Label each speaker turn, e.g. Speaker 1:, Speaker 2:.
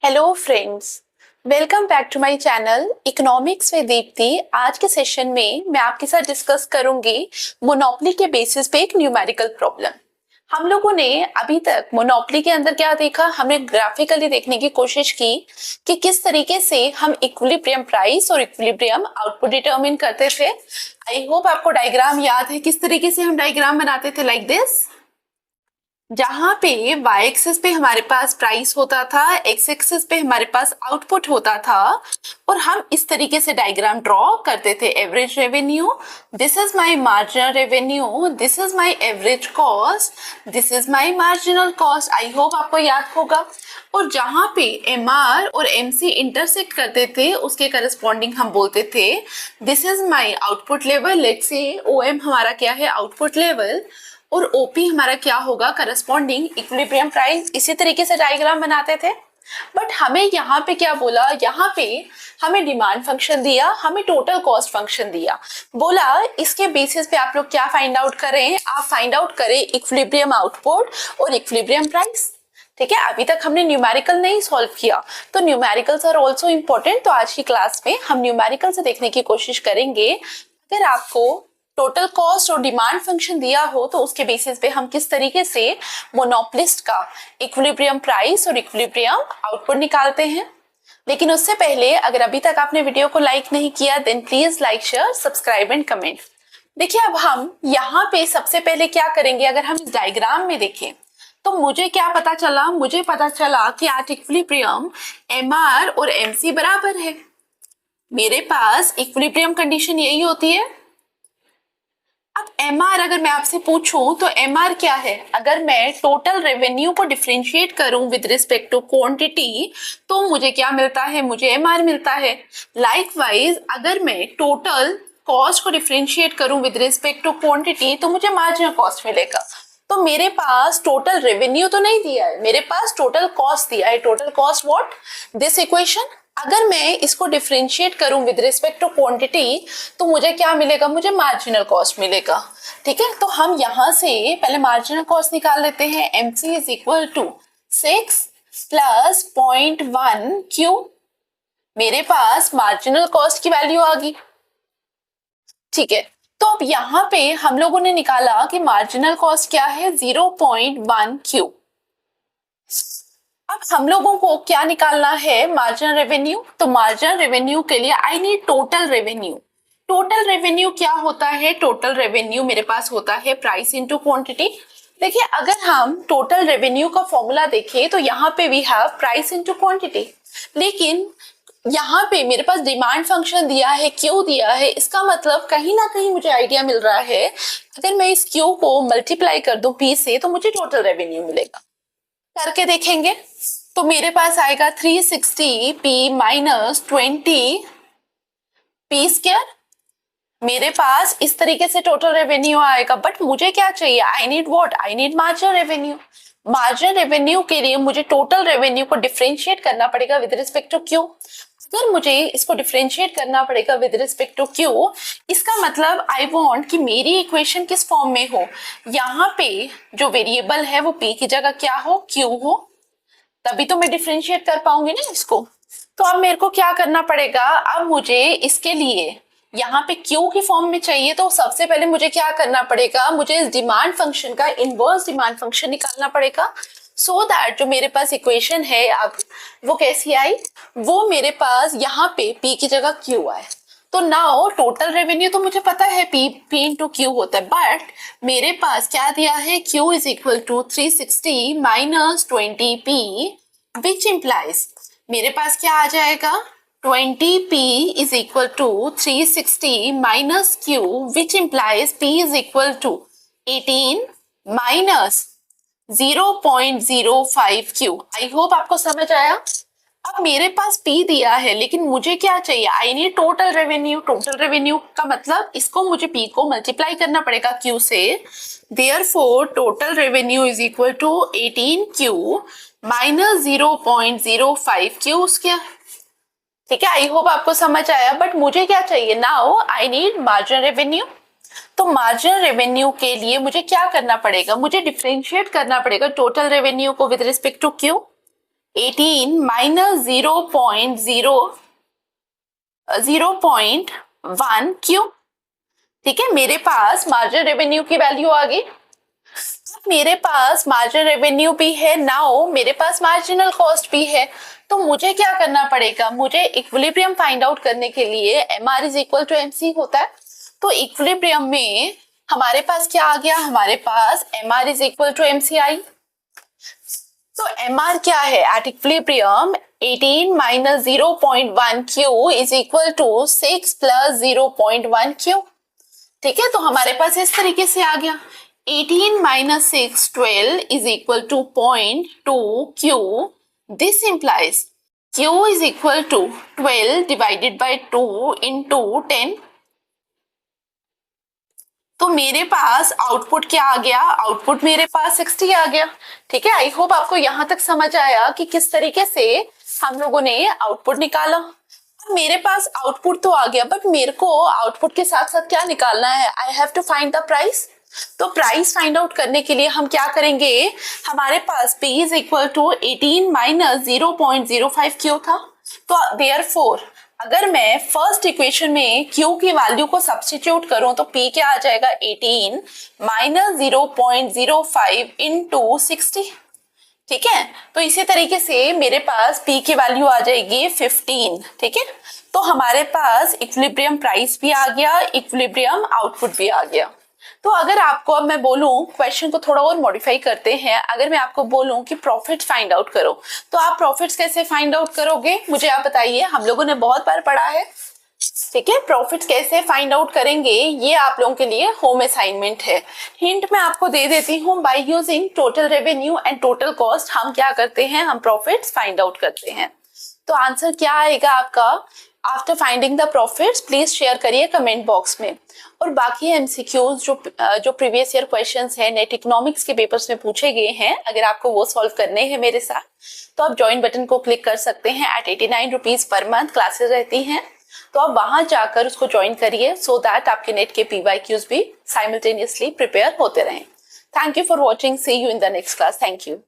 Speaker 1: Hello friends, welcome back to my channel economics with Dipti. आज के session में मैं आपके साथ डिस्कस करूंगी मोनोपोली के बेसिस पे एक न्यूमेरिकल प्रॉब्लम। हम लोगों ने अभी तक मोनोपोली के अंदर क्या देखा, हमने ग्राफिकली देखने की कोशिश की कि किस तरीके से हम इक्विलिब्रियम प्राइस और इक्विलिब्रियम आउटपुट डिटरमिन करते थे। आई होप आपको डायग्राम याद है किस तरीके से हम डायग्राम बनाते थे, लाइक दिस, जहां पे y एक्सिस पे हमारे पास प्राइस होता था, x एक्सिस पे हमारे पास आउटपुट होता था और हम इस तरीके से डायग्राम ड्रॉ करते थे। Average revenue, this is my marginal revenue, this is my average cost, this is my marginal cost. I hope आपको याद होगा। और जहां पे MR और MC इंटरसेक्ट करते थे उसके करस्पॉन्डिंग हम बोलते थे this is my output level. Let's say OM हमारा क्या है, आउटपुट लेवल, और OP हमारा क्या होगा, करस्पॉन्डिंग इक्विलिब्रियम प्राइस। इसी तरीके से डायग्राम बनाते थे। बट हमें यहाँ पे क्या बोला, यहाँ पे हमें डिमांड फंक्शन दिया, हमें टोटल कॉस्ट फंक्शन दिया, बोला इसके बेसिस पे आप लोग क्या फाइंड आउट करें, आप फाइंड आउट करें इक्विलिब्रियम आउटपुट और इक्विलिब्रियम प्राइस। ठीक है, अभी तक हमने न्यूमेरिकल नहीं सॉल्व किया, तो न्यूमेरिकल्स आर ऑल्सो इम्पोर्टेंट। तो आज की क्लास में हम न्यूमेरिकल से देखने की कोशिश करेंगे। अगर आपको टोटल कॉस्ट और डिमांड फंक्शन दिया हो तो उसके बेसिस पे हम किस तरीके से मोनोपोलिस्ट का इक्विलिब्रियम प्राइस और इक्विलिब्रियम आउटपुट निकालते हैं। लेकिन उससे पहले अगर अभी तक आपने वीडियो को लाइक नहीं किया then please like, share, subscribe and comment. देखिए, अब हम यहाँ पे सबसे पहले क्या करेंगे, अगर हम इस डायग्राम में देखें तो मुझे क्या पता चला, मुझे पता चला कि एट इक्विलिब्रियम MR और MC बराबर है। मेरे पास इक्विलिब्रियम कंडीशन यही होती है। अब MR अगर मैं आपसे पूछूं तो MR क्या है, अगर मैं टोटल रेवेन्यू को डिफरेंशिएट करूं विद रिस्पेक्ट टू क्वांटिटी तो मुझे क्या मिलता है, मुझे MR मिलता है। लाइकवाइज अगर मैं टोटल कॉस्ट को डिफरेंशिएट करूं विद रिस्पेक्ट टू क्वांटिटी तो मुझे मार्जिनल कॉस्ट मिलेगा। तो मेरे पास टोटल रेवेन्यू तो नहीं दिया है, मेरे पास टोटल कॉस्ट दिया है। Total cost what, this equation. अगर मैं इसको डिफरेंशिएट करूं विद रिस्पेक्ट टू क्वांटिटी तो मुझे क्या मिलेगा, मुझे मार्जिनल कॉस्ट मिलेगा। ठीक है, तो हम यहां से पहले मार्जिनल कॉस्ट निकाल लेते हैं। MC is equal to 6 plus 0.1 Q। मेरे पास मार्जिनल कॉस्ट की वैल्यू आ गई। ठीक है, तो अब यहाँ पे हम लोगों ने निकाला कि मार्जिनल कॉस्ट क्या है, 0.1 Q। अब हम लोगों को क्या निकालना है, मार्जिनल रेवेन्यू। तो मार्जिनल रेवेन्यू के लिए I need total revenue. Total revenue क्या होता है, टोटल रेवेन्यू मेरे पास होता है प्राइस इनटू क्वांटिटी। देखिए, अगर हम टोटल रेवेन्यू का फॉर्मूला देखें तो यहाँ पे we have price into quantity, लेकिन यहाँ पे मेरे पास डिमांड फंक्शन दिया है, क्यू दिया है। इसका मतलब कहीं ना कहीं मुझे आइडिया मिल रहा है अगर मैं इस क्यू को मल्टीप्लाई कर दूं P से तो मुझे टोटल रेवेन्यू मिलेगा। करके देखेंगे तो मेरे पास आएगा 360P माइनस 20P स्क्वायर। मेरे पास इस तरीके से टोटल रेवेन्यू आएगा। बट मुझे क्या चाहिए, I need what, I need marginal revenue. Marginal revenue के लिए मुझे टोटल रेवेन्यू को डिफरेंशिएट करना पड़ेगा विद रिस्पेक्ट टू क्यू। अगर मुझे इसको डिफरेंशिएट करना पड़ेगा विद रिस्पेक्ट टू क्यू, इसका मतलब आई वांट कि मेरी इक्वेशन किस फॉर्म में हो, यहाँ पे जो वेरिएबल है वो P की जगह क्या हो, Q हो, तभी तो मैं डिफरेंशिएट कर पाऊंगी ना इसको। तो अब मेरे को क्या करना पड़ेगा, अब मुझे इसके लिए यहाँ पे Q की फॉर्म में चाहिए तो सबसे पहले मुझे क्या करना पड़ेगा, मुझे इस डिमांड फंक्शन का इनवर्स डिमांड फंक्शन निकालना पड़ेगा। सो दैट जो मेरे पास इक्वेशन है अब वो कैसी आई, वो मेरे पास यहाँ पे P की जगह Q आए। तो नाउ टोटल रेवेन्यू तो मुझे पता है P इंटू Q होता है, बट मेरे पास क्या दिया है, Q is equal to 360 minus 20P which implies मेरे पास क्या आ जाएगा, 20P is equal to 360 minus Q which implies P is equal to 18 minus 0.05 Q। I hope आपको समझ आया। अब मेरे पास P दिया है लेकिन मुझे क्या चाहिए, I need total revenue. Total revenue का मतलब इसको मुझे P को मल्टीप्लाई करना पड़ेगा Q से। Therefore total revenue is equal to 18Q minus 0.05 Q square. ठीक है, आई होप आपको समझ आया। बट मुझे क्या चाहिए, now I need marginal revenue. तो मार्जिनल रेवेन्यू के लिए मुझे क्या करना पड़ेगा, मुझे डिफरेंशिएट करना पड़ेगा टोटल रेवेन्यू को with respect to Q. 18 minus 0.1 Q? ठीक है, मेरे पास मार्जिनल रेवेन्यू की वैल्यू आ गई, मेरे पास मार्जिनल रेवेन्यू भी है, नाउ मेरे पास मार्जिनल कॉस्ट भी है। तो मुझे क्या करना पड़ेगा, मुझे इक्विलिब्रियम फाइंड आउट करने के लिए MR is equal to MC होता है। तो इक्विलिब्रियम में हमारे पास क्या आ गया, हमारे पास MR is equal to MC I. तो एमआर क्या है at equilibrium, 18 minus 0.1 Q is equal to 6 plus 0.1 Q. ठीक है, तो हमारे पास इस तरीके से आ गया 18 minus 6, 12 is equal to 0.2 Q. This implies Q is equal to 12 divided by 2 into 10. तो मेरे पास आउटपुट क्या आ गया, आउटपुट मेरे पास 60 आ गया। ठीक है, आई होप आपको यहां तक समझ आया कि किस तरीके से हम लोगों ने आउटपुट निकाला। मेरे पास आउटपुट तो आ गया, बट मेरे को आउटपुट के साथ साथ क्या निकालना है, I have to find the price. तो प्राइस फाइंड आउट करने के लिए हम क्या करेंगे, हमारे पास P is equal to 18 minus 0.05 Q था। तो देयरफॉर अगर मैं फर्स्ट इक्वेशन में Q की वैल्यू को सब्स्टिट्यूट करूं तो P क्या आ जाएगा, 18 माइनस 0.05 इंटू 60। ठीक है, तो इसी तरीके से मेरे पास P की वैल्यू आ जाएगी 15। ठीक है, तो हमारे पास इक्विलिब्रियम प्राइस भी आ गया, इक्विलिब्रियम आउटपुट भी आ गया। तो अगर आपको, अब मैं बोलूं, क्वेश्चन को थोड़ा और मॉडिफाई करते हैं, अगर मैं आपको बोलूं कि प्रॉफिट फाइंड आउट करो, तो आप प्रॉफिट्स कैसे फाइंड आउट करोगे, मुझे आप बताइए। हम लोगों ने बहुत बार पढ़ा है। ठीक है, प्रॉफिट कैसे फाइंड आउट करेंगे, ये आप लोगों के लिए होम असाइनमेंट है। हिंट मैं आपको दे देती हूँ, by using total revenue and total cost हम क्या करते हैं, हम प्रॉफिट्स फाइंड आउट करते हैं। तो आंसर क्या आएगा आपका, after finding the profits please share करिए कमेंट बॉक्स में। और बाकी एमसीक्यूज जो प्रीवियस ईयर क्वेश्चंस हैं नेट इकोनॉमिक्स के पेपर्स में पूछे गए हैं, अगर आपको वो सॉल्व करने हैं मेरे साथ, तो आप ज्वाइन बटन को क्लिक कर सकते हैं। At 89 rupees per month classes रहती हैं, तो आप वहां जाकर उसको ज्वाइन करिए, सो दैट आपके नेट के PYQs भी साइमल्टेनियसली प्रिपेयर होते रहें। Thank you for watching, see you in the next class. Thank you.